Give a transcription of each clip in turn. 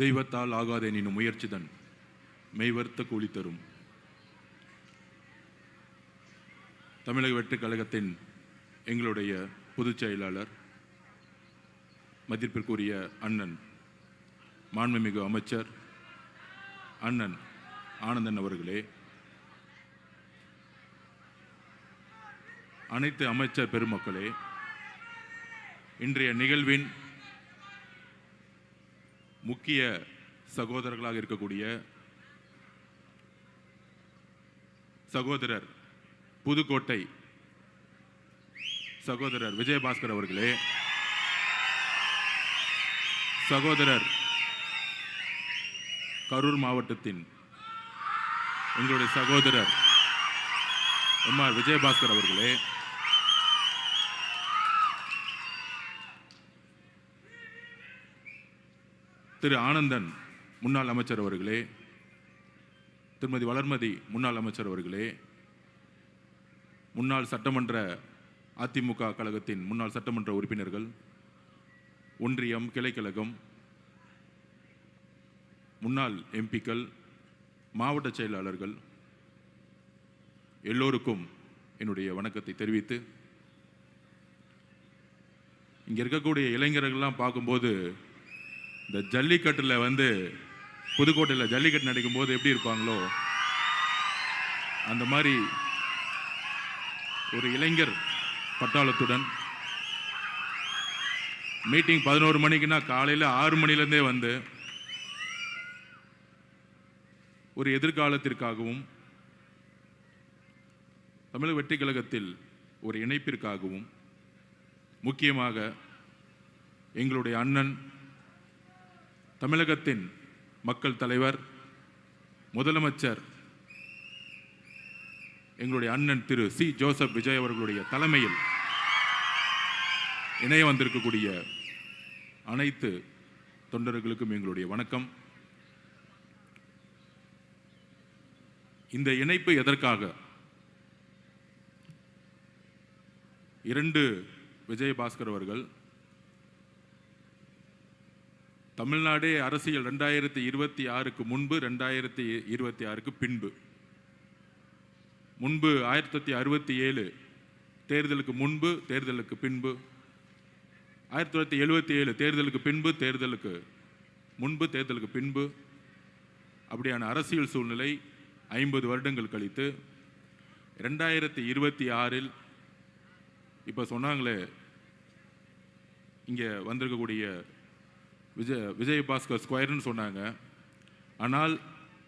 தெய்வத்தால் ஆகாதே நினும் முயற்சிதன் மெய்வர்த்த கூலி தரும். தமிழக வெற்றிக் கழகத்தின் எங்களுடைய பொதுச் செயலாளர், மதிப்பிற்குரிய அண்ணன் மாண்புமிகு அமைச்சர் அண்ணன் ஆனந்தன் அவர்களே, அனைத்து அமைச்சர் பெருமக்களே, இன்றைய நிகழ்வின் முக்கிய சகோதரர்களாக இருக்கக்கூடிய சகோதரர் புதுக்கோட்டை சகோதரர் விஜயபாஸ்கர் அவர்களே, சகோதரர் கரூர் மாவட்டத்தின் எங்களுடைய சகோதரர் எம்ஆர் விஜயபாஸ்கர் அவர்களே, திரு ஆனந்தன் முன்னாள் அமைச்சர் அவர்களே, திருமதி வளர்மதி முன்னாள் அமைச்சர் அவர்களே, முன்னாள் சட்டமன்ற அதிமுக கழகத்தின் முன்னாள் சட்டமன்ற உறுப்பினர்கள், ஒன்றியம் கிளைக்கழகம் முன்னாள் எம்பிக்கள், மாவட்ட செயலாளர்கள் எல்லோருக்கும் என்னுடைய வணக்கத்தை தெரிவித்து, இங்கே இருக்கக்கூடிய இளைஞர்கள்லாம் பார்க்கும்போது இந்த ஜல்லிக்கட்டில் புதுக்கோட்டையில் ஜல்லிக்கட்டு நடக்கும் போது எப்படி இருப்பாங்களோ அந்த மாதிரி ஒரு இளைஞர் பட்டாளத்துடன் மீட்டிங் 11 மணிக்குன்னா காலையில் 6 மணிலேருந்தே ஒரு எதிர்காலத்திற்காகவும் தமிழக வெற்றிக் கழகத்தில் ஒரு இணைப்பிற்காகவும், முக்கியமாக எங்களுடைய அண்ணன் தமிழகத்தின் மக்கள் தலைவர் முதலமைச்சர் எங்களுடைய அண்ணன் திரு சி ஜோசப் விஜய் அவர்களுடைய தலைமையில் இணைய வந்திருக்கக்கூடிய அனைத்து தொண்டர்களுக்கும் எங்களுடைய வணக்கம். இந்த இணைப்பு எதற்காக? 2 விஜயபாஸ்கர் அவர்கள் தமிழ்நாடு அரசியல் 2026க்கு முன்பு, 2026க்கு பின்பு, முன்பு 1967 தேர்தலுக்கு முன்பு, தேர்தலுக்கு பின்பு, 1977 தேர்தலுக்கு பின்பு, தேர்தலுக்கு முன்பு, தேர்தலுக்கு பின்பு, அப்படியான அரசியல் சூழ்நிலை 50 வருடங்கள் கழித்து 2026இல் இப்போ சொன்னாங்களே இங்கே வந்திருக்கக்கூடிய விஜயபாஸ்கர் ஸ்கொயர்னு சொன்னாங்க. ஆனால்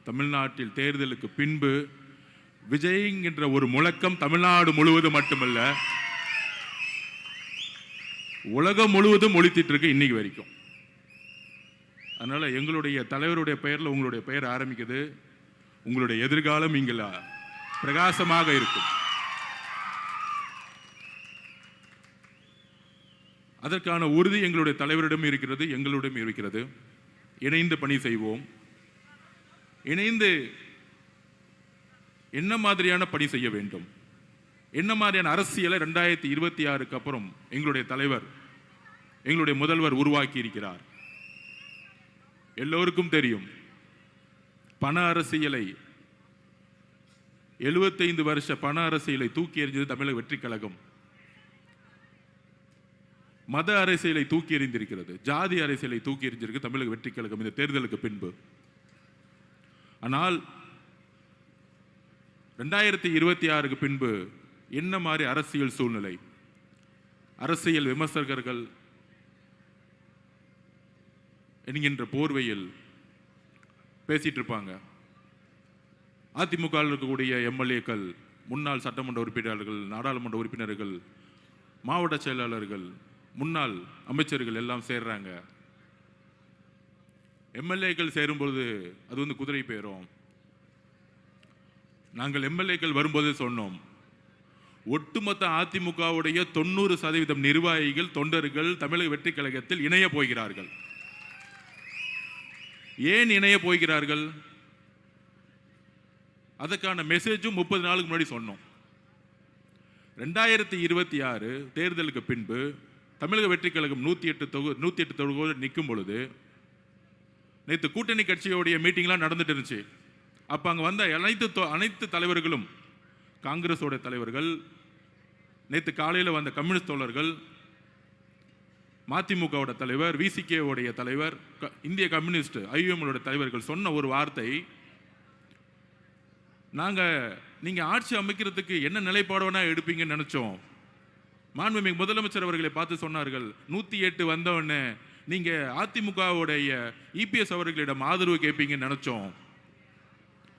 தமிழ்நாட்டில் தேர்தலுக்கு பின்பு விஜய்ங்கிற ஒரு முழக்கம் தமிழ்நாடு முழுவதும் மட்டுமல்ல, உலகம் முழுவதும் ஒலித்திட்டு இருக்கு இன்னைக்கு வரைக்கும். அதனால எங்களுடைய தலைவருடைய பெயரில் உங்களுடைய பெயர் ஆரம்பிக்குது. உங்களுடைய எதிர்காலம் இங்கே பிரகாசமாக இருக்கும். அதற்கான உறுதி எங்களுடைய தலைவரிடம் இருக்கிறது, எங்களிடம் இருக்கிறது. இணைந்து பணி செய்வோம். இணைந்து என்ன மாதிரியான பணி செய்ய வேண்டும், என்ன மாதிரியான அரசியலை 2026க்கு அப்புறம் எங்களுடைய தலைவர், எங்களுடைய முதல்வர் உருவாக்கி இருக்கிறார். எல்லோருக்கும் தெரியும், பண அரசியலை 75 வருஷ பண அரசியலை தூக்கி எறிஞ்சது தமிழக வெற்றிக் கழகம். மத அரசியலை தூக்கி எறிந்திருக்கிறது, ஜாதி அரசியலை தூக்கி எறிஞ்சிருக்கு தமிழக வெற்றிக் கழகம் இந்த தேர்தலுக்கு பின்பு. ஆனால் 2026க்கு பின்பு என்ன மாதிரி அரசியல் சூழ்நிலை, அரசியல் விமர்சகர்கள் என்கின்ற போர்வையில் பேசிட்டு இருப்பாங்க. அதிமுக இருக்கக்கூடிய எம்எல்ஏக்கள், முன்னாள் சட்டமன்ற உறுப்பினர்கள், நாடாளுமன்ற உறுப்பினர்கள், மாவட்ட செயலாளர்கள், முன்னாள் அமைச்சர்கள் எல்லாம் சேர்றாங்க. எம்எல்ஏக்கள் சேரும்பொழுது அது குதிரை பேரும். நாங்கள் எம்எல்ஏக்கள் வரும்போது சொன்னோம், ஒட்டுமொத்த அதிமுகவுடைய 90% நிர்வாகிகள், தொண்டர்கள் தமிழக வெற்றிக் கழகத்தில் இணைய போகிறார்கள். ஏன் இணைய போகிறார்கள்? அதற்கான மெசேஜும் 30 நாளுக்கு முன்னாடி சொன்னோம். 2026 தேர்தலுக்கு பின்பு தமிழக வெற்றிக் கழகம் 108 தொகுதிகள் நிற்கும் பொழுது நேற்று கூட்டணி கட்சியோடைய மீட்டிங்லாம் நடந்துட்டு இருந்துச்சு. அப்போ அங்கே வந்த அனைத்து தலைவர்களும், காங்கிரஸோட தலைவர்கள், நேற்று காலையில் வந்த கம்யூனிஸ்ட் தோழர்கள், மதிமுகவோட தலைவர், விசிகேவுடைய தலைவர், இந்திய கம்யூனிஸ்ட் ஐயுஎம்ஓட தலைவர்கள் சொன்ன ஒரு வார்த்தை, நீங்கள் ஆட்சி அமைக்கிறதுக்கு என்ன நிலைப்பாடுனா எடுப்பீங்கன்னு நினைச்சோம். மாண்புமிகு முதலமைச்சர் அவர்களை பார்த்து சொன்னார்கள், 108 வந்தவொடனே நீங்க அதிமுகவுடைய இபிஎஸ் அவர்களிடம் ஆதரவு கேட்பீங்கன்னு நினைச்சோம்.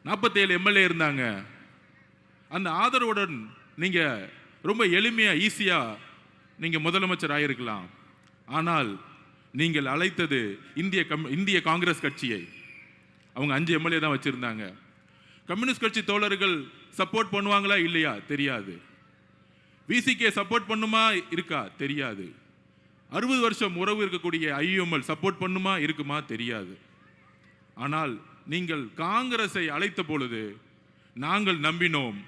47 எம்எல்ஏ இருந்தாங்க. அந்த ஆதரவுடன் நீங்க ரொம்ப எளிமையா ஈஸியா நீங்க முதலமைச்சர் ஆயிருக்கலாம். ஆனால் நீங்கள் அழைத்தது இந்திய காங்கிரஸ் கட்சியை. அவங்க 5 எம்எல்ஏ தான் வச்சிருந்தாங்க. கம்யூனிஸ்ட் கட்சி தோழர்கள் சப்போர்ட் பண்ணுவாங்களா இல்லையா தெரியாது. விசிகே சப்போர்ட் பண்ணுமா இருக்கா தெரியாது. 60 வருஷம் உறவு இருக்கக்கூடிய ஐயுஎம்எல் சப்போர்ட் பண்ணுமா இருக்குமா தெரியாது. ஆனால் நீங்கள் காங்கிரஸை அழைத்த பொழுது நாங்கள் நம்பினோம்.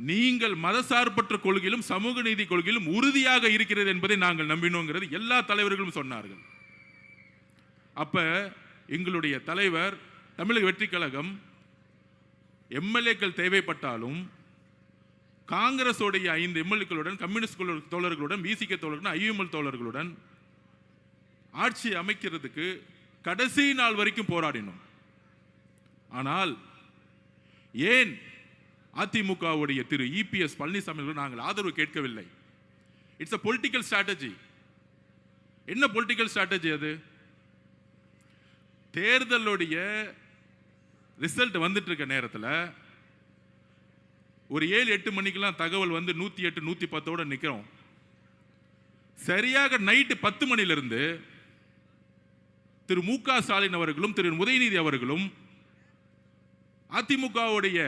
நீங்கள் மதசார்பற்ற கொள்கையிலும் சமூக நீதி கொள்கையிலும் உறுதியாக இருக்கிறது என்பதை நாங்கள் நம்பினோங்கிறது எல்லா தலைவர்களும் சொன்னார்கள். அப்ப எங்களுடைய தலைவர், தமிழக வெற்றி கழகம், எம்எல்ஏக்கள் தேவைப்பட்டாலும் காங்கிரஸோடைய 5 எம்எல்ஏக்களுடன், கம்யூனிஸ்ட் தோழர்களுடன், விசிகே தோழர்களுடன், ஐயுஎம்எல் தோழர்களுடன் ஆட்சி அமைக்கிறதுக்கு கடைசி நாள் வரைக்கும் போராடினோம். ஆனால் ஏன் அதிமுகவுடைய திரு இபிஎஸ் பழனிசாமி நாங்கள் ஆதரவு கேட்கவில்லை? It's a political strategy. என்ன பொலிட்டிக்கல் ஸ்ட்ராட்டஜி அது? தேர்தலுடைய ரிசல்ட் வந்துட்டு இருக்க நேரத்தில் ஒரு 7-8 மணிக்கெல்லாம் தகவல் வந்து 108 110 நிற்கிறோம். சரியாக நைட்டு 10 மணிலிருந்து திரு மு.க. ஸ்டாலின் அவர்களும் திரு உதயநிதி அவர்களும் அதிமுகவுடைய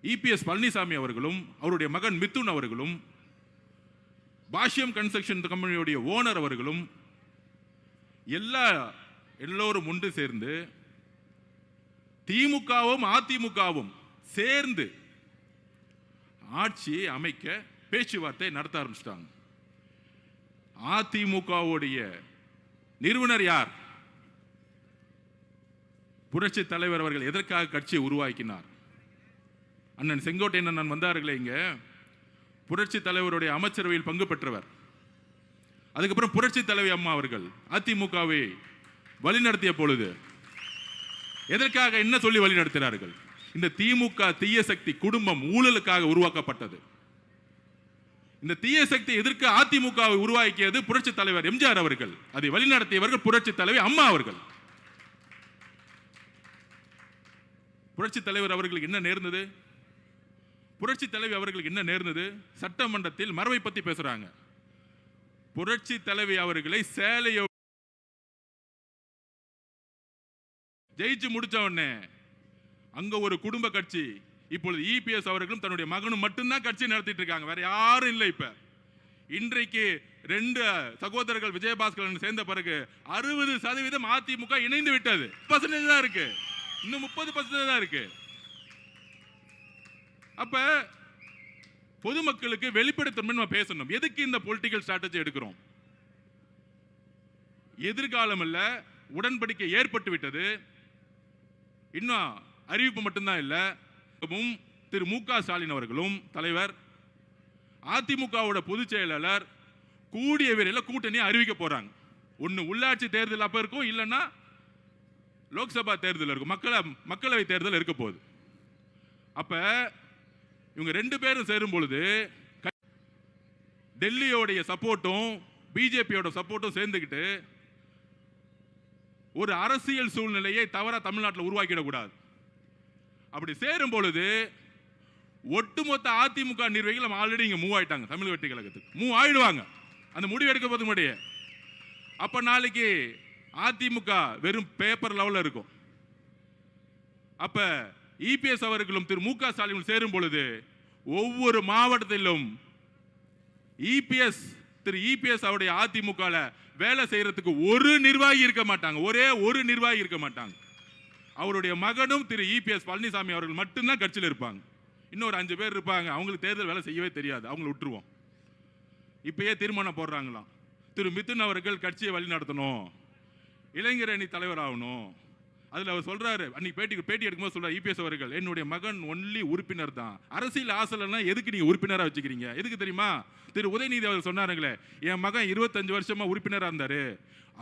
இபிஎஸ் பழனிசாமி அவர்களும் அவருடைய மகன் மிதுன் அவர்களும் பாஷ்யம் கன்ஸ்ட்ரக்ஷன் கம்பெனியுடைய ஓனர் அவர்களும் எல்லோரும் ஒன்று சேர்ந்து திமுகவும் அதிமுகவும் சேர்ந்து ஆட்சியை அமைக்க பேச்சுவார்த்தை நடத்த ஆரம்பிச்சிட்டாங்க. அதிமுகவுடைய நிறுவனர் யார்? புரட்சி தலைவர் அவர்கள் எதற்காக கட்சியை உருவாக்கினார்? அண்ணன் செங்கோட்டையன் அண்ணன் வந்தார்களே இங்க, புரட்சி தலைவருடைய அமைச்சரவையில் பங்கு பெற்றவர். அதுக்கப்புறம் புரட்சி தலைவி அம்மா அவர்கள் அதிமுகவை வழிநடத்திய பொழுது எதற்காக என்ன சொல்லி வழிநடத்தினார்கள்? இந்த திமுக தீய சக்தி குடும்பம் ஊழலுக்காக உருவாக்கப்பட்டது. இந்த தீய சக்தி எதிர்க்க அதிமுகவை உருவாக்கியது புரட்சி தலைவர் எம்ஜிஆர் அவர்கள். அதை வழிநடத்தியவர்கள் புரட்சி தலைவி அம்மா அவர்கள். புரட்சி தலைவர் அவர்களுக்கு என்ன நேர்ந்தது? புரட்சி தலைவி அவர்களுக்கு என்ன நேர்ந்தது? சட்டமன்றத்தில் மரபை பத்தி பேசுறாங்க. புரட்சி தலைவி அவர்களை சேலையோ ஜெயிச்சு முடிச்ச உடனே அங்க ஒரு குடும்ப கட்சி, இப்பொழுது இபிஎஸ் அவர்களும் தன்னுடைய மகனும் மட்டும்தான் கட்சி நடத்திட்டு இருக்காங்க, வேற யாரும் இல்லை. இப்ப இன்றைக்கு 2 சகோதரர்கள் விஜயபாஸ்கரன் சேர்ந்த பிறகு 60% அதிமுக இணைந்து விட்டது. % தான் இருக்கு, இன்னும் 30% தான் இருக்கு. அப்ப பொதுமக்களுக்கு வெளிப்படைத்தன்மை நம்ம பேசணும். எதுக்கு இந்த பொலிட்டிக்கல் ஸ்ட்ராட்டஜி எடுக்கிறோம்? எதிர்காலம் இல்ல, உடன்படிக்கை ஏற்பட்டு விட்டது. இன்னும் அறிவிப்பு மட்டும்தான் இல்ல. திரு மு.க. ஸ்டாலின் அவர்களும் தலைவர், அதிமுகவோட பொதுச் செயலாளர் கூடிய விரைவில் கூட்டணி அறிவிக்க போறாங்க. ஒன்னு உள்ளாட்சி தேர்தல் அப்ப இருக்கும், இல்லைன்னா லோக்சபா தேர்தல் இருக்கும், மக்களவை தேர்தல் இருக்க போகுது. அப்ப இவங்க 2 பேரும் சேரும் பொழுது டெல்லியோடைய சப்போர்ட்டும் பிஜேபியோட சப்போர்ட்டும் சேர்ந்துக்கிட்டு ஒரு அரசியல் சூழ்நிலையை தவறா தமிழ்நாட்டில் உருவாக்கிடக்கூடாது. அப்படி சேரும் பொழுது ஒட்டுமொத்த அதிமுக நிர்வாகிகள் ஆல்ரெடி இங்க மூவ் ஆயிட்டாங்க, தமிழ் வெற்றி கழகத்துக்கு மூவ் ஆயிடுவாங்க அந்த முடிவு எடுக்க போது முன்னாடியே. அப்ப நாளைக்கு அதிமுக வெறும் பேப்பர் லெவல்ல இருக்கும். அப்ப இபிஎஸ் அவர்களும் திரு மு.க. ஸ்டாலின் சேரும் பொழுது ஒவ்வொரு மாவட்டத்திலும் திரு இபிஎஸ் அவருடைய அதிமுக வேலை செய்யறதுக்கு ஒரு நிர்வாகி இருக்க மாட்டாங்க, ஒரே ஒரு நிர்வாகி இருக்க மாட்டாங்க. அவருடைய மகனும் திரு இபிஎஸ் பழனிசாமி அவர்கள் மட்டும்தான் கட்சியில் இருப்பாங்க. இன்னொரு 5 பேர் இருப்பாங்க, அவங்களுக்கு தேர்தல் வேலை செய்யவே தெரியாது, அவங்களை விட்டுருவோம். இப்பயே தீர்மானம் போடுறாங்களாம், திரு மிதுன் அவர்கள் கட்சியை வழி நடத்தணும், இளைஞர் அணி தலைவர் ஆகணும். அதுல அவர் சொல்றாரு, அன்னைக்கு பேட்டி எடுக்கும்போது சொல்றாரு இபிஎஸ் அவர்கள், என்னுடைய மகன் ஒன்லி உறுப்பினர் தான், அரசியல் ஆசைலாம் எதுக்கு நீங்க உறுப்பினரா வச்சுக்கிறீங்க? எதுக்கு தெரியுமா? திரு உதயநிதி அவர் சொன்னாருங்களே, என் மகன் 25 வருஷமா உறுப்பினரா இருந்தாரு,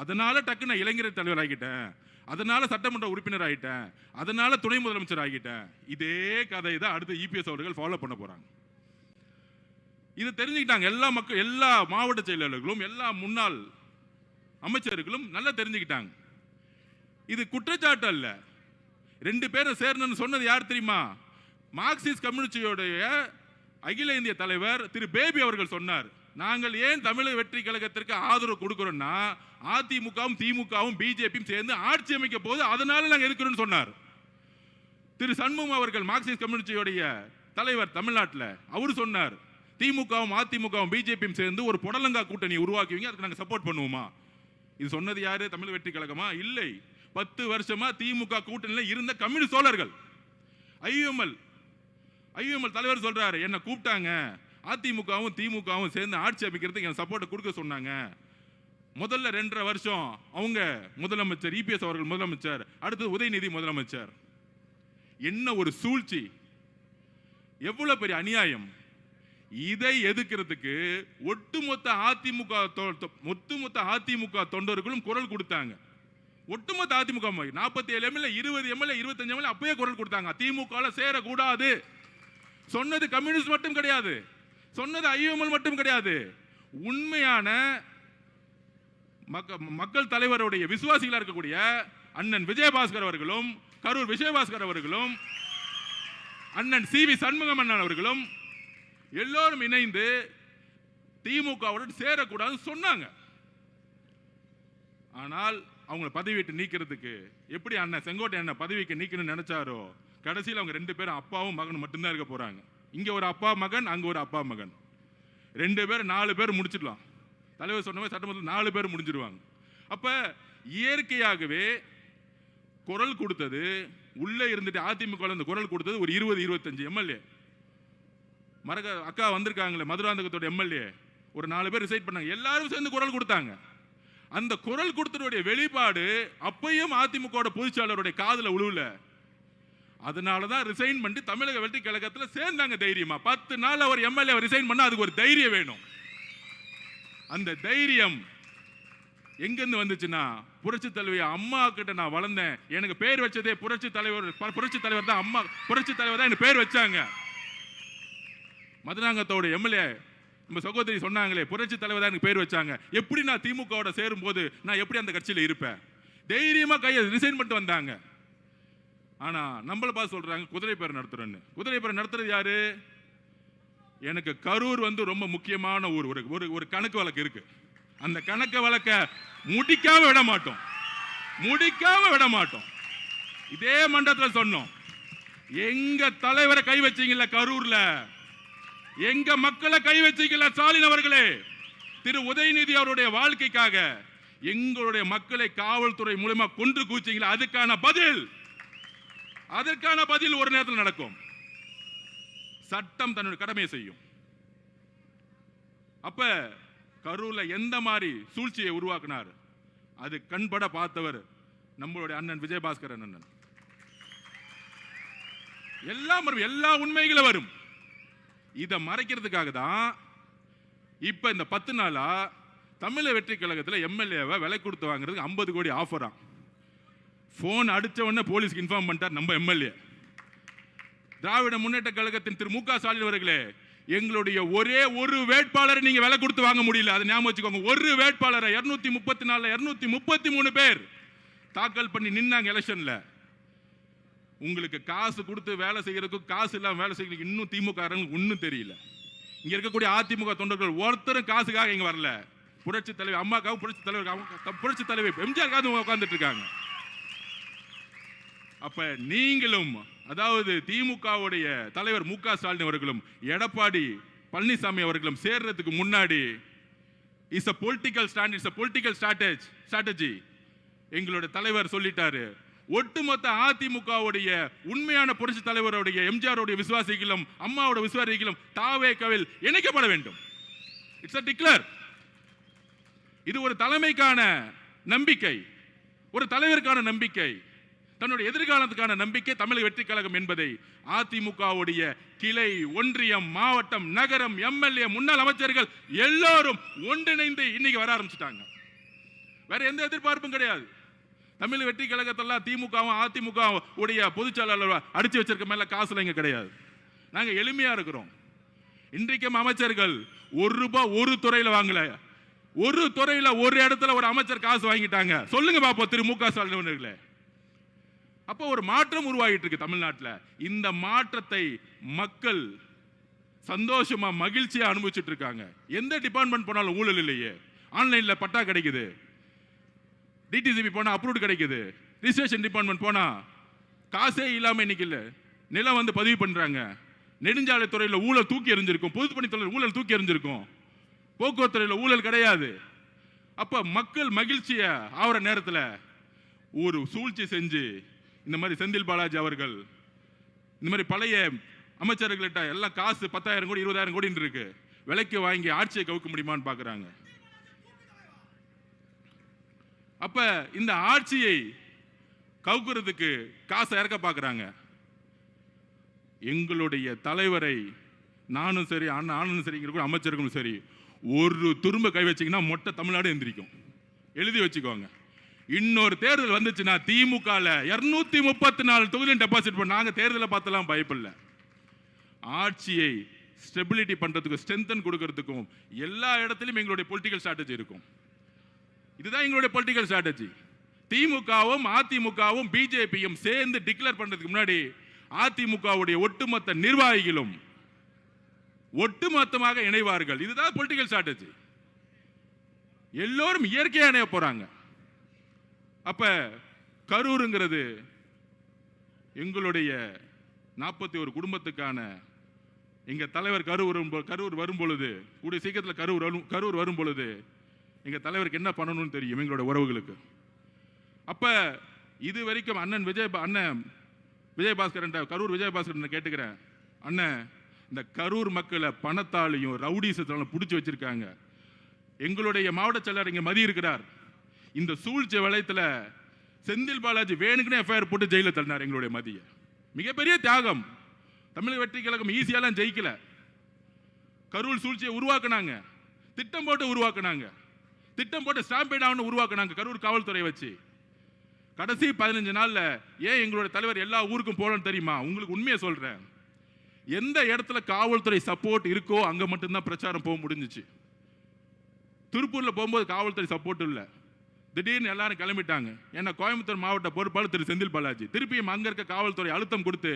அதனால டக்கு நான் இளைஞர் தலைவர் ஆகிட்டேன், அதனால சட்டமன்ற உறுப்பினர் ஆகிட்டேன், அதனால துணை முதலமைச்சர் ஆகிட்டேன். இதே கதை தான் அடுத்து இபிஎஸ் அவர்கள் ஃபாலோ பண்ண போறாங்க. இது தெரிஞ்சுக்கிட்டாங்க எல்லா மக்கள், எல்லா மாவட்ட செயலாளர்களும், எல்லா முன்னாள் அமைச்சர்களும் நல்லா தெரிஞ்சுக்கிட்டாங்க. இது குற்றச்சாட்டு அல்ல. 2 பேரும் சேரணும்னு சொன்னது யார் தெரியுமா? மார்க்சிஸ்ட் கம்யூனிஸ்டுடைய அகில இந்திய தலைவர் திரு பேபி அவர்கள் சொன்னார். நாங்கள் ஏன் தமிழக வெற்றி கழகத்திற்கு ஆதரவு கொடுக்கிறோம்னா, அதிமுகவும் திமுகவும் பிஜேபியும் சேர்ந்து ஆட்சி அமைக்க போது, அதனால நாங்கள் இருக்கிறோம்னு சொன்னார். திரு சண்முகம் அவர்கள் மார்க்சிஸ்ட் கம்யூனிஸ்டுடைய தலைவர் தமிழ்நாட்டில் அவர் சொன்னார், திமுகவும் அதிமுகவும் பிஜேபியும் சேர்ந்து ஒரு புடலங்கா கூட்டணி உருவாக்குவீங்க, அதுக்கு நாங்கள் சப்போர்ட் பண்ணுவோமா? இது சொன்னது யாரு? தமிழ் வெற்றி கழகமா? இல்லை. 10 வருஷமா திமுக கூட்டணியில் இருந்த கம்யூனிஸ்ட் தோழர்கள். ஐயுஎம்எல் தலைவர் சொல்றாரு, என்ன கூப்பிட்டாங்க, அதிமுகவும் திமுகவும் சேர்ந்து ஆட்சி அமைக்கிறதுக்கு எனக்கு சப்போர்ட் கொடுக்க சொன்னாங்க. முதல்ல 2.5 வருஷம் அவங்க முதலமைச்சர் இபிஎஸ் அவர்கள் முதலமைச்சர், அடுத்து உதயநிதி முதலமைச்சர். என்ன ஒரு சூழ்ச்சி, எவ்வளவு பெரிய அநியாயம்! இதை எதிர்க்கிறதுக்கு ஒட்டுமொத்த அதிமுக தொண்டர்களும் குரல் கொடுத்தாங்க. ஒட்டுமொத்த அதிமுக 47 எம்எல்ஏ, 20 எம்எல்ஏ, 25 எம்எல்ஏ அப்பயே குரல் கொடுத்தாங்க. திமுக சேரக்கூடாது சொன்னது கம்யூனிஸ்ட் மட்டும் கிடையாது, சொன்னது ஐஎம்எல் மட்டும் கிடையாது. உண்மையான மக்கள் தலைவருடைய விசுவாசிகளா இருக்கக்கூடிய அண்ணன் விஜயபாஸ்கர் அவர்களும், கரூர் விஜயபாஸ்கர் அவர்களும், அண்ணன் சி வி சண்முகம் அண்ணன் அவர்களும் எல்லோரும் இணைந்து திமுகவுடன் சேரக்கூடாதுன்னு சொன்னாங்க. ஆனால் அவங்களை பதவி விட்டு நீக்கிறதுக்கு எப்படி அண்ணன் செங்கோட்டை அண்ணன் பதவிக்கு நீக்கணும்னு நினைச்சாரோ, கடைசியில் அவங்க 2 பேரும் அப்பாவும் மகனும் மட்டும்தான் இருக்க போறாங்க. இங்க ஒரு அப்பா மகன், அங்க ஒரு அப்பா மகன், 2 பேர் 4 பேர் முடிச்சிடலாம். தலைவர் சொன்ன மாதிரி சட்டமன்றத்தில் 4 பேர் முடிஞ்சிருவாங்க. அப்ப இயற்கையாகவே குரல் கொடுத்தது, உள்ள இருந்துட்டு அதிமுக குரல் கொடுத்தது ஒரு 20-25 எம்எல்ஏ. அக்கா வந்திருக்காங்களே மதுராந்தகத்தோட எம்எல்ஏ, ஒரு 4 பேர் ரிசைட் பண்ணாங்க, எல்லாரும் சேர்ந்து குரல் கொடுத்தாங்க. அந்த குரல் கொடுத்ததுடைய வெளிப்பாடு அப்பையும் அதிமுக பொதுச்சாளருடைய காதுல உழுவல. அதனாலதான் ரிசைன் பண்ணி தமிழக வெற்றி கழகத்தில் சேர்ந்தாங்க தைரியமா. 10 நாள் அவர் எம்எல்ஏ ரிசைன் பண்ணா அதுக்கு ஒரு தைரியம் வேணும். அந்த தைரியம் எங்கிருந்து வந்துச்சுன்னா, புரட்சி தலைவி அம்மா கிட்ட நான் வளர்ந்தேன், எனக்கு பேர் வச்சதே புரட்சி தலைவர் தான், அம்மா புரட்சி தலைவர் தான் எனக்கு பேர் வச்சாங்க. மதுராங்கத்தோட எம்எல்ஏ நம்ம சகோதரி சொன்னாங்களே, புரட்சி தலைவர் தான் எனக்கு பேர் வச்சாங்க. எப்படி நான் திமுகவோட சேரும் போது நான் எப்படி அந்த கட்சியில் இருப்பேன்? தைரியமா கையை ரிசைன் பண்ணிட்டு வந்தாங்க. ஆனா நம்மள பார்த்து சொல்றாங்க குதிரை பேர் நடத்துறேன்னு. குதிரை பேர் நடத்துறது யாரு? எனக்கு கரூர் ரொம்ப முக்கியமான ஊர். ஒரு கணக்கு வழக்கு இருக்கு. அந்த கணக்கு வழக்க முடிக்காம விட மாட்டோம். இதே மண்டலத்தில் சொன்னோம், எங்க தலைவரை கை வச்சீங்கல்ல கரூர்ல, எங்க மக்களை கை வச்சீங்கல்ல ஸ்டாலின் அவர்களே, திரு உதயநிதி அவருடைய வாழ்க்கைக்காக எங்களுடைய மக்களை காவல்துறை மூலமா கொன்று கூச்சீங்களா, அதற்கான பதில் ஒரு நேரத்தில் நடக்கும். சட்டம் தன்னுடைய கடமையை செய்யும். அப்ப கரூர்ல எந்த மாதிரி சூழ்ச்சியை உருவாக்கினார், அது கண்பட பார்த்தவர் நம்மளுடைய அண்ணன் விஜயபாஸ்கர் அண்ணன். எல்லா உண்மைகளும் வரும். இதை மறைக்கிறதுக்காக தான் இப்ப இந்த 10 நாளா தமிழக வெற்றி கழகத்தில் எம்எல்ஏவை விலை கொடுத்து வாங்குறதுக்கு 50 கோடி ஆஃபரா. போன் அடிச்ச உடனே போலீஸ்க்கு இன்ஃபார்ம் பண்ணிட்டார் நம்ம எம்எல்ஏ. திராவிட முன்னேற்ற கழகத்தின் திரு மு.க. ஸ்டாலின் அவர்களே, எங்களுடைய ஒரே ஒரு வேட்பாளரை நீங்க விலை கொடுத்து வாங்க முடியல, அதை ஞாபகம் வச்சுக்கோங்க. ஒரு வேட்பாளரை 234 233 பேர் தாக்கல் பண்ணி நின்னாங்க எலெக்ஷன்ல. உங்களுக்கு காசு கொடுத்து வேலை செய்யறதுக்கு, காசு இல்லாம வேலை செய்யறதுக்கு இன்னும் திமுக ஒன்னும் தெரியல. இங்க இருக்கக்கூடிய அதிமுக தொண்டர்கள் ஒருத்தரும் காசுக்காக இங்க வரல. புரட்சி தலைவர் அம்மாக்காக, புரட்சி தலைவர் எம்ஜிஆர் உட்கார்ந்துட்டு இருக்காங்க. அப்ப நீங்களும், அதாவது திமுகவுடைய தலைவர் மு.க. ஸ்டாலின் அவர்களும் எடப்பாடி பழனிசாமி அவர்களும் சேர்றதுக்கு முன்னாடி is a political stand, it's a political strategy. எங்களுடைய தலைவர் சொல்லிட்டாரு, ஒட்டுமொத்த அதிமுகவுடைய உண்மையான புரட்சி தலைவருடைய எம்ஜிஆருடைய விசுவாசிகளும் அம்மாவோட விசுவாசிகளும் தாவேகவில் இணைக்கப்பட வேண்டும். It's a declare. இது ஒரு தலைமைக்கான நம்பிக்கை. ஒரு தலைவருக்கான நம்பிக்கை, தன்னுடைய எதிர்காலத்துக்கான நம்பிக்கை தமிழக வெற்றி கழகம் என்பதை அதிமுகவுடைய கிளை, ஒன்றியம், மாவட்டம், நகரம், எம்எல்ஏ, முன்னாள் அமைச்சர்கள் எல்லோரும் ஒன்றிணைந்து இன்னைக்கு வர ஆரம்பிச்சுட்டாங்க. வேற எந்த எதிர்பார்ப்பும் கிடையாது. தமிழக வெற்றி கழகத்தெல்லாம் திமுகவும் அதிமுக உடைய பொதுச்செயலாளர் அடிச்சு வச்சிருக்க மேல காசுல இங்க கிடையாது. நாங்க எளிமையா இருக்கிறோம். இன்றைக்கும் அமைச்சர்கள் ₹1 ஒரு துறையில வாங்கல. ஒரு துறையில ஒரு இடத்துல ஒரு அமைச்சர் காசு வாங்கிட்டாங்க சொல்லுங்க பாப்போம் திரு மு.க. ஸ்டாலின் அவர்களே. அப்போ ஒரு மாற்றம் உருவாகிட்டு இருக்கு தமிழ்நாட்டில். இந்த மாற்றத்தை மக்கள் சந்தோஷமா மகிழ்ச்சியா அனுபவிச்சுட்டு இருக்காங்க. எந்த டிபார்ட்மெண்ட் போனாலும் ஊழல் இல்லையே. ஆன்லைன்ல பட்டா கிடைக்குது, டிடிசிபி போனா அப்ரூவ்ட் கிடைக்குது, ரிஜிஸ்ட்ரேஷன் டிபார்ட்மெண்ட் போனா காசே இல்லாம இன்னைக்கு இல்ல நிலம் வந்து பதிவு பண்றாங்க. நெடுஞ்சாலை துறையில் ஊழல் தூக்கி எறிஞ்சிருக்கும், பொதுப்பணித்துறையில் ஊழல் தூக்கி எறிஞ்சிருக்கும், போக்குவரத்து துறையில் ஊழல் கிடையாது. அப்ப மக்கள் மகிழ்ச்சிய ஆகிற நேரத்தில் ஒரு சூழ்ச்சி செஞ்சு இந்த மாதிரி செந்தில் பாலாஜி அவர்கள் இந்த மாதிரி பழைய அமைச்சர்கள்ட்ட எல்லாம் காசு 10,000 கோடி 20,000 கோடி இருக்கு, விலைக்கு வாங்கி ஆட்சியை கவுக்க முடியுமான்னு பாக்குறாங்க. அப்ப இந்த ஆட்சியை கவுக்குறதுக்கு காசை இறக்க பாக்குறாங்க. எங்களுடைய தலைவரை நானும் சரி, அண்ணனும் சரி, அமைச்சர்களும் சரி, ஒரு துரும்ப கை வச்சீங்கன்னா மொட்டை தமிழ்நாடு எந்திரிக்கும். எழுதி வச்சுக்கோங்க. இன்னொரு தேர்தல் வந்துச்சுன்னா திமுக 234 தொகுதியும் டெபாசிட் பண்ண நாங்க தேர்தலை பார்த்தலாம் பயப்படல. ஆட்சியை ஸ்டெபிலிட்டி பண்றதுக்கும் ஸ்ட்ரென்தன் கொடுக்கறதுக்கும் எல்லா இடத்திலும் எங்களுடைய பொலிட்டிக்கல் ஸ்ட்ராட்டஜி இருக்கும். இதுதான் எங்களுடைய பொலிட்டிக்கல் ஸ்ட்ராட்டஜி. திமுகவும் அதிமுகவும் பிஜேபியும் சேர்ந்து டிக்ளேர் பண்றதுக்கு முன்னாடி அதிமுகவுடைய ஒட்டுமொத்த நிர்வாகிகளும் ஒட்டுமொத்தமாக இணைவார்கள். இதுதான் பொலிட்டிக்கல் ஸ்ட்ராட்டஜி. எல்லோரும் இயற்கையா இணைய போறாங்க. அப்ப கரூருங்கிறது எங்களுடைய 41 குடும்பத்துக்கான எங்க தலைவர் கரூர் வரும் பொழுது, கூடிய சீக்கிரத்தில் கரூர் வரும் பொழுது எங்க தலைவருக்கு என்ன பண்ணணும்னு தெரியும் எங்களோட உறவுகளுக்கு. அப்ப இது வரைக்கும் அண்ணன் விஜயபாஸ்கர் கரூர் விஜயபாஸ்கர் கேட்டுக்கிறேன், அண்ணன் இந்த கரூர் மக்களை பணத்தாலையும் ரவுடிசத்தாலும் பிடிச்சி வச்சிருக்காங்க. எங்களுடைய மாவட்ட செயலாளர் இங்க மதி இருக்கிறார். இந்த சூழ்ச்சி வளையத்தில் செந்தில் பாலாஜி வேணுக்குன்னு எஃப்ஐஆர் போட்டு ஜெயில தள்ளினார் எங்களுடைய மதிய. மிகப்பெரிய தியாகம். தமிழக வெற்றி கழகம் ஈஸியாலாம் ஜெயிக்கல. கரூர் சூழ்ச்சியை உருவாக்குனாங்க, திட்டம் போட்டு உருவாக்குனாங்க, திட்டம் போட்டு ஸ்டாம்பேட் ஆகணும் உருவாக்குனாங்க கரூர் காவல்துறை வச்சு. கடைசி 15 நாள்ல ஏன் எங்களுடைய தலைவர் எல்லா ஊருக்கும் போகலன்னு தெரியுமா? உங்களுக்கு உண்மையை சொல்றேன். எந்த இடத்துல காவல்துறை சப்போர்ட் இருக்கோ அங்க மட்டும்தான் பிரச்சாரம் போக முடிஞ்சிச்சு. திருப்பூர்ல போகும்போது காவல்துறை சப்போர்ட் இல்லை. திடீர்னு எல்லாரும் கிளம்பிட்டாங்க. ஏன்னா கோயம்புத்தூர் மாவட்ட பொறுப்பாளர் திரு செந்தில் பாலாஜி திருப்பியும் அங்க இருக்க காவல்துறை அழுத்தம் கொடுத்து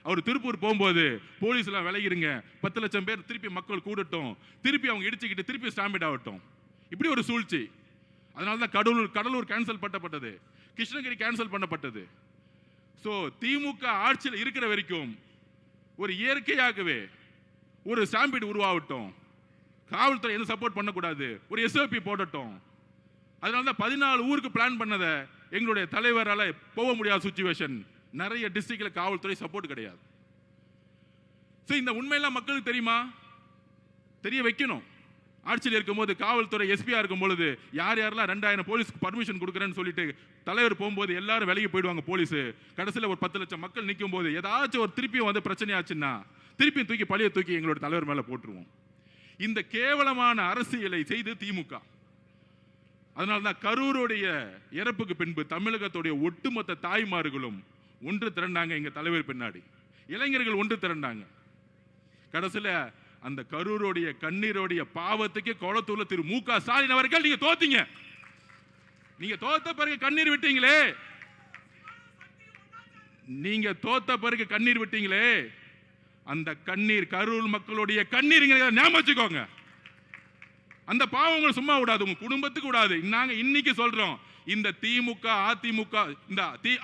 அவர் திருப்பூர் போகும்போது போலீஸ் எல்லாம் விலகிருங்க, 10 லட்சம் பேர் திருப்பி மக்கள் கூடட்டும், திருப்பி அவங்க இடிச்சுக்கிட்டு திருப்பி ஸ்டாம்பிட் ஆகட்டும். இப்படி ஒரு சூழ்ச்சி. அதனாலதான் கடலூர் கேன்சல் பண்ணப்பட்டது, கிருஷ்ணகிரி கேன்சல் பண்ணப்பட்டது. சோ திமுக ஆட்சியில் இருக்கிற வரைக்கும் ஒரு இயற்கையாகவே ஒரு ஸ்டாம்பிட் உருவாகட்டும், காவல்துறை எதுவும் சப்போர்ட் பண்ணக்கூடாது, ஒரு எஸ்ஓபி போடட்டும். அதனால தான் 14 ஊருக்கு பிளான் பண்ணதை எங்களுடைய தலைவரால் போக முடியாத சுச்சுவேஷன். நிறைய டிஸ்ட்ரிக்ட்ல காவல்துறை சப்போர்ட் கிடையாது. இந்த உண்மையெல்லாம் மக்களுக்கு தெரியுமா? தெரிய வைக்கணும். ஆட்சியில் இருக்கும்போது காவல்துறை எஸ்பியா இருக்கும் பொழுது யார் யாரெல்லாம் 2000 போலீஸ்க்கு பர்மிஷன் கொடுக்குறேன்னு சொல்லிட்டு தலைவர் போகும்போது எல்லாரும் விலகி போயிடுவாங்க. போலீஸ் கடைசியில் ஒரு 10 லட்சம் மக்கள் நிற்கும் போது ஏதாச்சும் ஒரு திருப்பியும் வந்து பிரச்சனை ஆச்சுன்னா திருப்பியும் தூக்கி பழிய தூக்கி எங்களோட தலைவர் மேல போட்டுருவோம். இந்த கேவலமான அரசியலை செய்து திமுக. அதனால்தான் கரூருடைய இறப்புக்கு பின்பு தமிழகத்துடைய ஒட்டுமொத்த தாய்மார்களும் ஒன்று திரண்டாங்க எங்க தலைவர் பின்னாடி. இளைஞர்கள் ஒன்று திரண்டாங்க. கடைசியில் அந்த கரூருடைய கண்ணீருடைய பாவத்துக்கு கொளத்தூர்ல திரு மு.க. ஸ்டாலின் அவர்கள் நீங்க தோத்தீங்க. நீங்க தோத்த பிறகு கண்ணீர் விட்டீங்களே, நீங்க தோத்த பிறகு கண்ணீர் விட்டீங்களே, அந்த கண்ணீர் கரூர் மக்களுடைய கண்ணீர் ஞாபகம் வச்சுக்கோங்க. அந்த பாவங்கள் சும்மா விடாது, உங்க குடும்பத்துக்கு விடாது. நாங்க இன்னைக்கு சொல்றோம், இந்த திமுக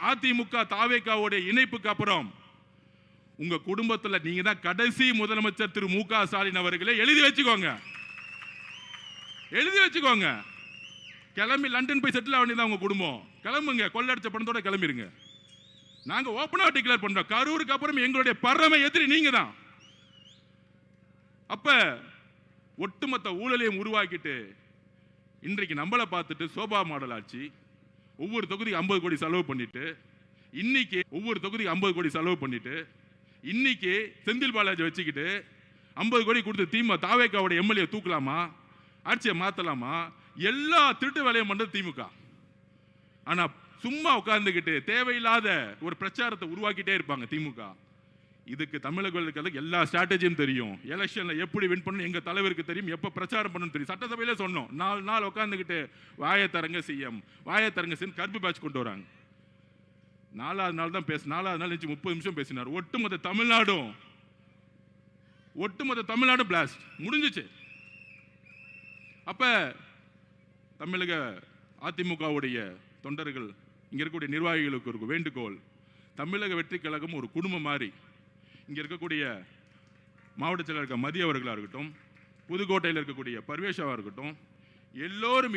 அதிமுக தாவேகாவுடைய இணைப்புக்கு அப்புறம் உங்க குடும்பத்தில் நீங்க தான் கடைசி முதலமைச்சர் திரு மு.க. ஸ்டாலின் அவர்களே. எழுதி வச்சுக்கோங்க, எழுதி வச்சுக்கோங்க. கிளம்பி லண்டன் போய் செட்டில் ஆகிதான் உங்க குடும்பம். கிளம்புங்க, கொள்ளடிச்ச பணத்தோட கிளம்பிருங்க. நாங்க ஓபனா டிக்ளேர் பண்றோம், கரூருக்கு அப்புறம் எங்களுடைய பரம எதிரி நீங்க தான். அப்ப ஒட்டுமொத்த ஊழலையும் உருவாக்கிட்டு இன்றைக்கு நம்மளை பார்த்துட்டு சோபா மாடல் ஆட்சி, ஒவ்வொரு தொகுதிக்கு 50 கோடி செலவு பண்ணிட்டு இன்னைக்கு ஒவ்வொரு தொகுதிக்கு 50 கோடி செலவு பண்ணிட்டு இன்னைக்கு செந்தில் பாலாஜி வச்சுக்கிட்டு 50 கோடி கொடுத்து தாவேக்காவோட எம்எல்ஏ தூக்கலாமா, ஆட்சியை மாத்தலாமா? எல்லா திருட்டு வேலையும் பண்றது திமுக. ஆனா சும்மா உட்கார்ந்துகிட்டு தேவையில்லாத ஒரு பிரச்சாரத்தை உருவாக்கிட்டே இருப்பாங்க திமுக. இதுக்கு தமிழர்களுக்கு எல்லா ஸ்ட்ராட்டஜியும் தெரியும். எலெக்ஷன்ல எப்படி வின் பண்ணணும் எங்க தலைவருக்கு தெரியும், எப்ப பிரச்சாரம் பண்ணணும் தெரியும். சட்டசபையிலே சொன்னோம், 4 நாள் உட்கார்ந்துகிட்டு வாயத்தரங்க சிஎம் வாயத்தரங்க சிஎம் கருப்பு பேட்ச் கொண்டு வராங்க. 4வது நாள் தான் 4வது நாள் 30 நிமிஷம் பேசினார். ஒட்டுமொத்த தமிழ்நாடு பிளாஸ்ட் முடிஞ்சிச்சு. அப்ப தமிழக அதிமுகவுடைய தொண்டர்கள், இங்க இருக்கக்கூடிய நிர்வாகிகளுக்கு ஒரு வேண்டுகோள், தமிழக வெற்றி கழகம் ஒரு குடும்பம் மாதிரி. இங்க இருக்கக்கூடிய மாவட்ட செயலர் மதிய அவர்களா இருக்கட்டும், புதுக்கோட்டையில் இருக்கக்கூடிய பர்வேஷாவா இருக்கட்டும், எல்லோரும்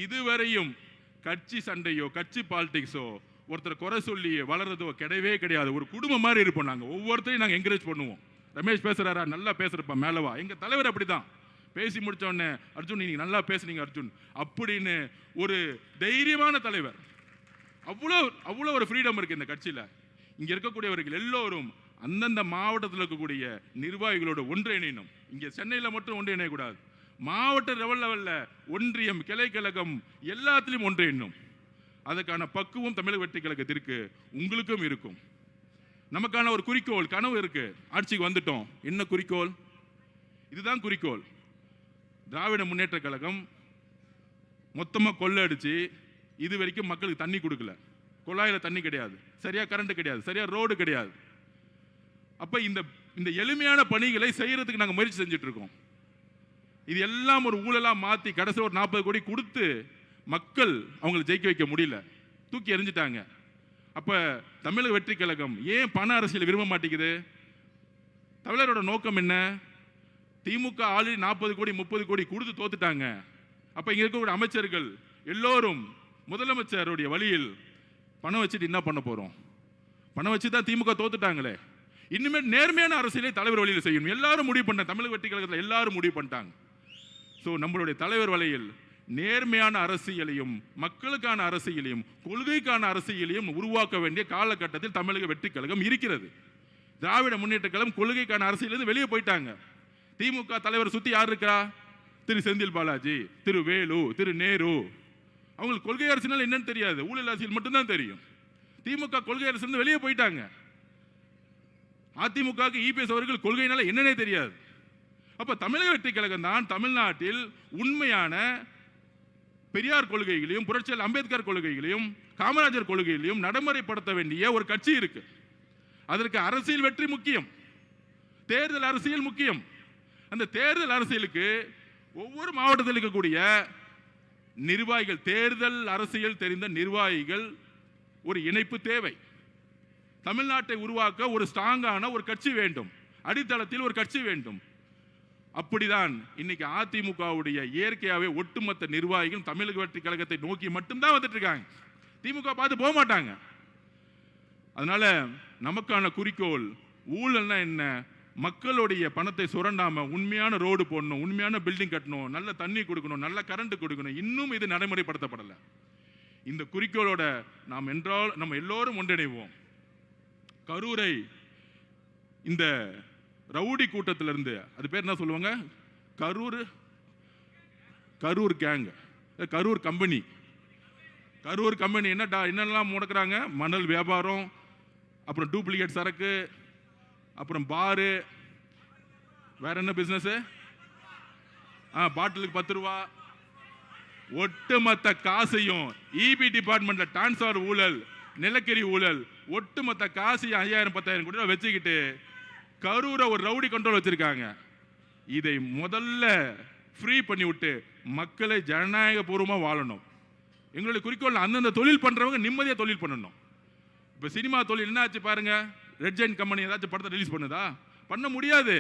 இதுவரையும் கட்சி சண்டையோ கட்சி பாலிடிக்ஸோ ஒருத்தர் குறை சொல்லி வளர்றதோ கிடையவே கிடையாது. ஒரு குடும்பம் மாதிரி இருப்போம். நாங்கள் ஒவ்வொருத்தரையும் நாங்கள் என்கரேஜ் பண்ணுவோம். ரமேஷ் பேசுறாரா, நல்லா பேசுறப்பா, மேலவா. எங்க தலைவர் அப்படிதான். பேசி முடிச்ச உடனே அர்ஜுன் நீங்க நல்லா பேசுனீங்க அர்ஜுன் அப்படின்னு ஒரு தைரியமான தலைவர். அவ்வளோ ஒரு ஃப்ரீடம் இருக்கு இந்த கட்சியில. இங்க இருக்கக்கூடியவர்கள் எல்லோரும் அந்தந்த மாவட்டத்தில் இருக்கக்கூடிய நிர்வாகிகளோட ஒன்றிணையணும். இங்க சென்னையில மட்டும் ஒன்றிணையக்கூடாது. மாவட்ட லெவல்ல ஒன்றியம், கிளை கழகம் எல்லாத்திலும் ஒன்றிணையணும். அதுக்கான பக்குவம் தமிழக வெற்றி கழகத்திற்கு உங்களுக்கும் இருக்கும். நமக்கான ஒரு குறிக்கோள், கனவு இருக்கு. ஆட்சிக்கு வந்துட்டோம். என்ன குறிக்கோள்? இதுதான் குறிக்கோள். திராவிட முன்னேற்ற கழகம் மொத்தமா கொள்ளடிச்சு இது வரைக்கும் மக்களுக்கு தண்ணி கொடுக்கல. குழாயில தண்ணி கிடையாது, சரியா கரண்ட் கிடையாது, சரியா ரோடு கிடையாது. அப்ப இந்த எளிமையான பணிகளை செய்யறதுக்கு நாங்க முயற்சி செஞ்சுட்டு இருக்கோம். இது எல்லாம் ஒரு ஊழலா மாத்தி கடைசி ஒரு 40 கோடி கொடுத்து மக்கள் அவங்களை ஜெயிக்க வைக்க முடியல, தூக்கி எறிஞ்சிட்டாங்க. அப்ப தமிழக வெற்றி கழகம் ஏன் பண அரசியல் விரும்ப மாட்டேங்குது? தமிழரோட நோக்கம் என்ன? திமுக ஆல்ரெடி 40 கோடி 30 கோடி கொடுத்து தோத்துட்டாங்க. அப்ப இங்க இருக்கக்கூடிய அமைச்சர்கள் எல்லோரும் முதலமைச்சருடைய வழியில் பணம் வச்சுட்டு என்ன பண்ண போறோம்? பணம் வச்சு தான் திமுக தோத்துட்டாங்களே. இன்னுமே நேர்மையான அரசியலை தலைவர் வழியில் செய்யணும். எல்லாரும் முடிவு பண்ண, தமிழக வெற்றி கழகத்தில் எல்லாரும் முடிவு பண்ணிட்டாங்க. ஸோ நம்மளுடைய தலைவர் வழியில் நேர்மையான அரசியலையும் மக்களுக்கான அரசியலையும் கொள்கைக்கான அரசியலையும் உருவாக்க வேண்டிய காலகட்டத்தில் தமிழக வெற்றி கழகம் இருக்கிறது. திராவிட முன்னேற்ற கழகம் கொள்கைக்கான அரசியலிருந்து வெளியே போயிட்டாங்க. திமுக தலைவர் சுத்தி யார் இருக்கா? திரு செந்தில் பாலாஜி, திரு வேலு, திரு நேரு. அவங்களுக்கு கொள்கை அரசியல் என்னன்னு தெரியாது, ஊழல் அரசியல் மட்டும்தான் தெரியும். திமுக கொள்கை அரசியல் வெளியே போயிட்டாங்க. அதிமுக இபிஎஸ் அவர்கள் கொள்கையினால என்னன்னே தெரியாது. அப்ப தமிழக வெற்றி கழகம் தான் தமிழ்நாட்டில் உண்மையான பெரியார் கொள்கைகளையும் புரட்சியாளர் அம்பேத்கர் கொள்கைகளையும் காமராஜர் கொள்கைகளையும் நடைமுறைப்படுத்த வேண்டிய ஒரு கட்சி இருக்கு. அதற்கு அரசியல் வெற்றி முக்கியம், தேர்தல் அரசியல் முக்கியம். அந்த தேர்தல் அரசியலுக்கு ஒவ்வொரு மாவட்டத்தில் இருக்கக்கூடிய நிர்வாகிகள், தேர்தல் அரசியல் தெரிந்த நிர்வாகிகள் ஒரு இணைப்பு தேவை. தமிழ்நாட்டை உருவாக்க ஒரு ஸ்ட்ராங்கான ஒரு கட்சி வேண்டும், அடித்தளத்தில் ஒரு கட்சி வேண்டும். அப்படிதான் இன்னைக்கு அதிமுகவுடைய இயற்கையாவே ஒட்டுமொத்த நிர்வாகிகள் தமிழக வெற்றி கழகத்தை நோக்கி மட்டும்தான் வந்துட்டு இருக்காங்க. திமுக பார்த்து போக மாட்டாங்க. அதனால நமக்கான குறிக்கோள் ஊழல்னா என்ன? மக்களுடைய பணத்தை சுரண்டாம உண்மையான ரோடு போடணும், உண்மையான பில்டிங் கட்டணும், நல்ல தண்ணி கொடுக்கணும், நல்ல கரண்ட் கொடுக்கணும். இன்னும் இது நடைமுறைப்படுத்தப்படலை. இந்த குறிக்கோளோட நம்ம எல்லோரும் ஒன்றிணைவோம். கரூரை இந்த ரவுடி கூட்டத்திலிருந்து, அது பேர் என்ன சொல்லுவாங்க, கரூர் கேங், கரூர் கம்பெனி என்னெல்லாம் முடக்கிறாங்க? மணல் வியாபாரம், அப்புறம் டூப்ளிகேட் சரக்கு, அப்புறம் பாரு, வேற என்ன பிசினஸ்? பாட்டிலுக்கு 10 ரூபா. ஒட்டுமொத்த காசையும் இபி டிபார்ட்மெண்ட்ல டிரான்ஸ்ஃபர் ஊழல், நிலக்கரி ஊழல், ஒட்டுமொத்த காசையும் 5000 10,000 கோடி வச்சுக்கிட்டு கரூரை ஒரு ரவுடி கண்ட்ரோல் வச்சிருக்காங்க. இதை முதல்ல ஃப்ரீ பண்ணி விட்டு மக்களை ஜனநாயக பூர்வமா வாழணும். எங்களுடைய குறிக்கோள் அந்தந்த தொழில் பண்றவங்க நிம்மதியா தொழில் பண்ணணும். இப்ப சினிமா தொழில் என்ன ஆச்சு பாருங்க. ரெட் ஜெயின் கம்பெனி ஏதாச்சும் படத்தை ரிலீஸ் பண்ணுதா? பண்ண முடியாது.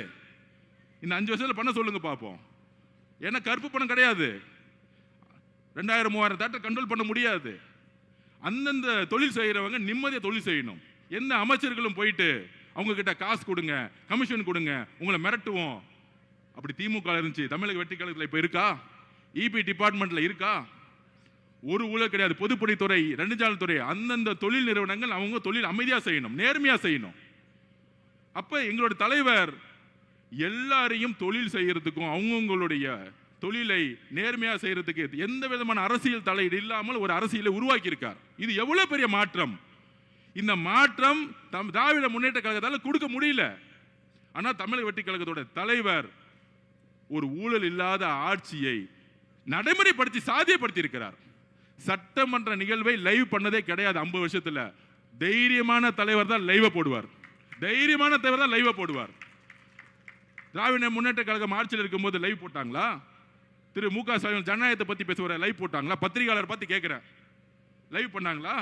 இந்த 5 வருஷத்துல பண்ண சொல்லுங்க பார்ப்போம். ஏன்னா கருப்பு பணம் கிடையாது. 2000 3000 தேட்டர் கண்ட்ரோல் பண்ண முடியாது. அந்தந்த தொழில் செய்யறவங்க நிம்மதியா தொழில் செய்யணும். எந்த அமைச்சர்களும் போயிட்டு அவங்க கிட்ட காசு கொடுங்க, கமிஷன் கொடுங்க, உங்களை மிரட்டுவோம். அப்படி திமுக இருந்துச்சு. தமிழக வெற்றி கழகத்தில் இப்ப இருக்கா? இபி டிபார்ட்மெண்ட்ல இருக்கா? ஒரு ஊழல் கிடையாது. பொதுப்பணித்துறை, நெடுஞ்சாலைத்துறை, அந்தந்த தொழில் நிறுவனங்கள் அவங்க தொழில் அமைதியா செய்யணும், நேர்மையா செய்யணும். அப்ப எங்களோட தலைவர் எல்லாரையும் தொழில் செய்யறதுக்கும் அவங்கவுங்களுடைய தொழிலை நேர்மையா செய்யறதுக்கு எந்த விதமான அரசியல் தலையீடு இல்லாமல் ஒரு அரசியலை உருவாக்கி இருக்கார். இது எவ்வளவு பெரிய மாற்றம்! இந்த மாற்றம் திராவிட முன்னேற்ற கழகத்தால் கொடுக்க முடியல. ஆனா தமிழக வெற்றி கழகத்தோட தலைவர் ஒரு ஊழல் இல்லாத ஆட்சியை நடைமுறைப்படுத்தி சாத்தியப்படுத்தி இருக்கிறார். சட்டமன்ற நிகழ்வை லைவ் பண்ணதே கிடையாது 50 வருஷத்துல. தைரியமான தலைவர் தான் லைவ் போடுவார். தைரியமான தலைவர் தான் லைவ் போடுவார். திராவிட முன்னேற்ற கழகம் ஆட்சியில் இருக்கும்போது லைவ் போட்டாங்களா? திரு மு க ஸ்டாலின் ஜனநாயகத்தை பத்தி பேசுவார், லைவ் போட்டாங்களா? பத்திரிகையாளர் பார்த்து கேட்கிறேன், லைவ் பண்ணாங்களா?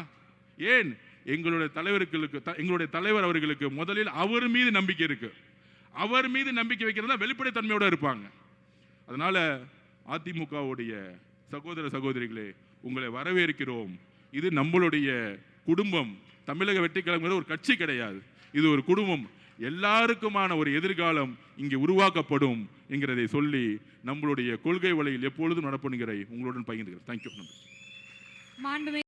ஏன்? எங்களுடைய தலைவர் அவர்களுக்கு முதலில் அவர் மீது நம்பிக்கை இருக்கு. அவர் மீது நம்பிக்கை வைக்கிறதா வெளிப்படைத்தன்மையோட இருப்பாங்க. அதனால அதிமுகவுடைய சகோதர சகோதரிகளே, உங்களை வரவேற்கிறோம். இது நம்மளுடைய குடும்பம். தமிழக வெற்றி கழகம் ஒரு கட்சி கிடையாது, இது ஒரு குடும்பம். எல்லாருக்குமான ஒரு எதிர்காலம் இங்கே உருவாக்கப்படும் என்கிறதை சொல்லி நம்மளுடைய கொள்கை வழியில் எப்பொழுதும் நடப்பணுங்கிற உங்களுடன் பகிர்ந்துகிறேன். தேங்க்யூ.